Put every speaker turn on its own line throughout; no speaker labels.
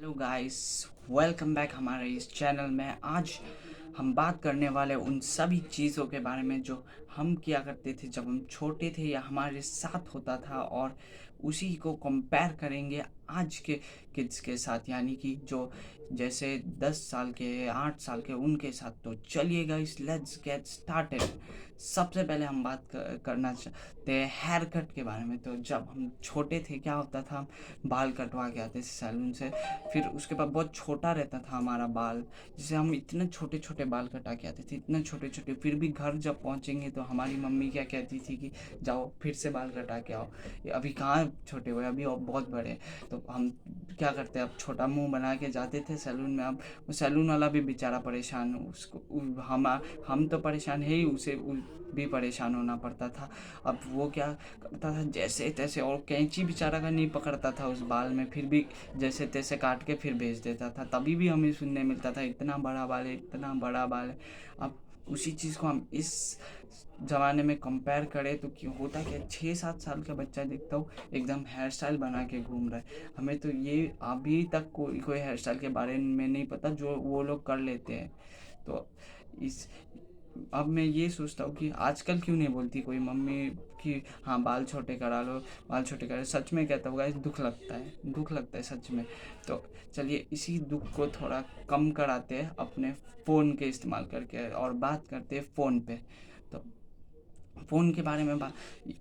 Hello guys, welcome back हमारे इस channel में। आज हम बात करने वाले उन सभी चीज़ों के बारे में जो हम किया करते थे जब हम छोटे थे या हमारे साथ होता था, और उसी को कंपेयर करेंगे आज के किड्स के साथ, यानी कि जो जैसे 10 साल के 8 साल के उनके साथ। तो चलिए गाइस, लेट्स गेट स्टार्टेड। सबसे पहले हम बात करना चाहते हैं हेयर कट के बारे में। तो जब हम छोटे थे क्या होता था, हम बाल कटवा के आते थे सैलून से। फिर उसके बाद बहुत छोटा रहता था हमारा बाल, जिसे हम इतने छोटे छोटे बाल कटा के आते थे, इतने छोटे छोटे। फिर भी घर जब पहुंचेंगे तो हमारी मम्मी क्या कहती थी कि जाओ फिर से बाल कटा के आओ, ये अभी कहाँ छोटे हुए, अभी और बहुत बड़े। तो हम क्या करते, अब छोटा मुंह बना के जाते थे सैलून में। अब वो सैलून वाला भी बेचारा परेशान, उसको हम तो परेशान है ही, उसे भी परेशान होना पड़ता था। अब वो क्या करता था, जैसे तैसे, और कैंची बेचारा का नहीं पकड़ता था उस बाल में, फिर भी जैसे तैसे काट के फिर भेज देता था। तभी भी हमें सुनने मिलता था इतना बड़ा बाल है, इतना बड़ा बाल है। अब उसी चीज़ को हम इस ज़माने में कंपेयर करें तो क्यों होता क्या, 6-7 साल का बच्चा देखता हूँ एकदम हेयर स्टाइल बना के घूम रहा है। हमें तो ये अभी तक कोई हेयर स्टाइल के बारे में नहीं पता जो वो लोग कर लेते हैं। तो इस अब मैं ये सोचता हूँ कि आजकल क्यों नहीं बोलती कोई मम्मी कि हाँ बाल छोटे करा लो, बाल छोटे करा। सच में कहता होगा, दुख लगता है, दुख लगता है सच में। तो चलिए इसी दुख को थोड़ा कम कराते हैं अपने फ़ोन के इस्तेमाल करके, और बात करते हैं फ़ोन पे। तो फ़ोन के बारे में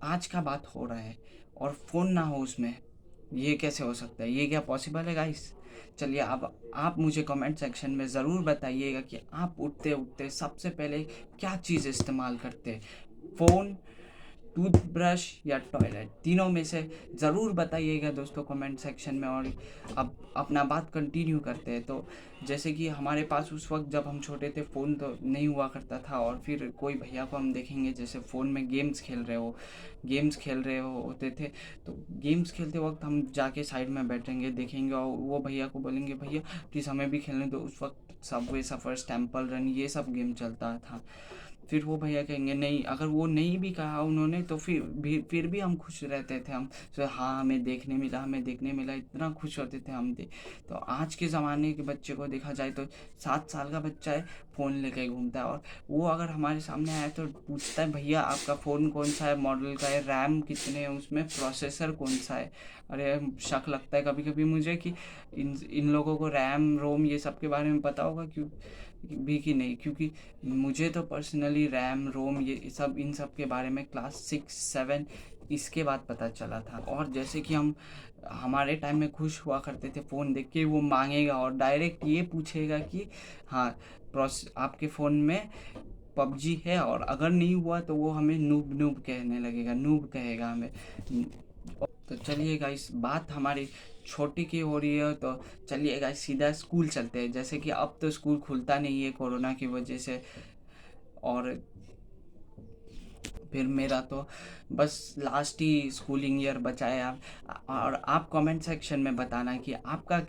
आज का बात हो रहा है, और फ़ोन ना हो उसमें, ये कैसे हो सकता है, ये क्या पॉसिबल है गाइस? चलिए अब आप मुझे कमेंट सेक्शन में ज़रूर बताइएगा कि आप उठते उठते सबसे पहले क्या चीज़ इस्तेमाल करते, फ़ोन, टूथब्रश या टॉयलेट। तीनों में से ज़रूर बताइएगा दोस्तों कमेंट सेक्शन में। और अब अपना बात कंटिन्यू करते हैं। तो जैसे कि हमारे पास उस वक्त जब हम छोटे थे फ़ोन तो नहीं हुआ करता था, और फिर कोई भैया को हम देखेंगे जैसे फ़ोन में गेम्स खेल रहे होते थे। तो गेम्स खेलते वक्त हम जाके साइड में बैठेंगे, देखेंगे, और वो भैया को बोलेंगे भैया प्लीज़ हमें भी खेलने दो। उस वक्त सबवे सफ़र्स, टेम्पल रन, ये सब गेम चलता था। फिर वो भैया कहेंगे नहीं, अगर वो नहीं भी कहा उन्होंने तो फिर भी हम खुश रहते थे। हम तो हाँ हमें देखने मिला, हमें देखने मिला, इतना खुश होते थे हम तो आज के ज़माने के बच्चे को देखा जाए तो 7 साल का बच्चा है, फ़ोन लेके घूमता है। और वो अगर हमारे सामने आए तो पूछता है भैया आपका फ़ोन कौन सा है, मॉडल का है, रैम कितने है उसमें, प्रोसेसर कौन सा है। अरे शक लगता है कभी कभी मुझे कि इन लोगों को रैम रोम ये सब के बारे में पता होगा क्यों भी कि नहीं, क्योंकि मुझे तो पर्सनली रैम रोम ये सब इन सब के बारे में क्लास 6-7 इसके बाद पता चला था। और जैसे कि हम हमारे टाइम में खुश हुआ करते थे फ़ोन देख के, वो मांगेगा और डायरेक्ट ये पूछेगा कि हाँ आपके फ़ोन में पबजी है, और अगर नहीं हुआ तो वो हमें नूब नूब कहने लगेगा, नूब कहेगा हमें। तो चलिए गाइस, बात हमारी छोटी की हो रही है, तो चलिए गाइस सीधा स्कूल चलते हैं। जैसे कि अब तो स्कूल खुलता नहीं है कोरोना की वजह से, और फिर मेरा तो बस लास्ट ही स्कूलिंग ईयर बचा है। और आप कमेंट सेक्शन में बताना कि आपका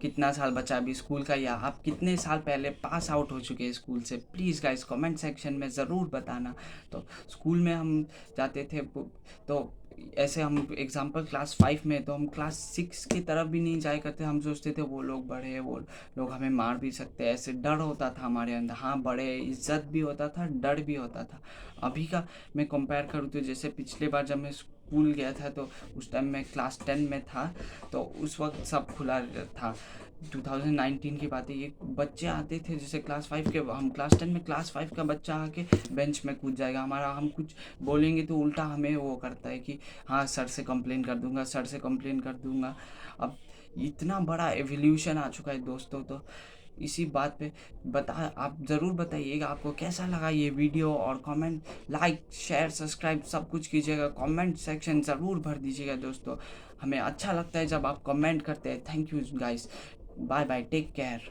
कितना साल बचा अभी स्कूल का, या आप कितने साल पहले पास आउट हो चुके हैं स्कूल से। प्लीज़ गाइस कमेंट सेक्शन में ज़रूर बताना। तो स्कूल में हम जाते थे तो ऐसे हम एग्जांपल क्लास 5 में, तो हम क्लास 6 की तरफ भी नहीं जाया करते। हम सोचते थे वो लोग बड़े हैं, वो लोग हमें मार भी सकते हैं, ऐसे डर होता था हमारे अंदर। हाँ बड़े, इज्जत भी होता था, डर भी होता था। अभी का मैं कंपेयर करूँ तो जैसे पिछले बार जब मैं स्कूल गया था तो उस टाइम मैं क्लास 10 में था, तो उस वक्त सब खुला था। 2019 की बात है, ये बच्चे आते थे जैसे क्लास 5 के, हम क्लास 10 में, क्लास 5 का बच्चा आके बेंच में कूद जाएगा हमारा। हम कुछ बोलेंगे तो उल्टा हमें वो करता है कि हाँ सर से कंप्लेन कर दूंगा, सर से कंप्लेन कर दूंगा। अब इतना बड़ा एवोल्यूशन आ चुका है दोस्तों। तो इसी बात पे आप ज़रूर बताइएगा आपको कैसा लगा ये वीडियो, और कमेंट, लाइक, शेयर, सब्सक्राइब सब कुछ कीजिएगा। कमेंट सेक्शन ज़रूर भर दीजिएगा दोस्तों, हमें अच्छा लगता है जब आप कमेंट करते हैं। Thank you guys, bye bye, take care.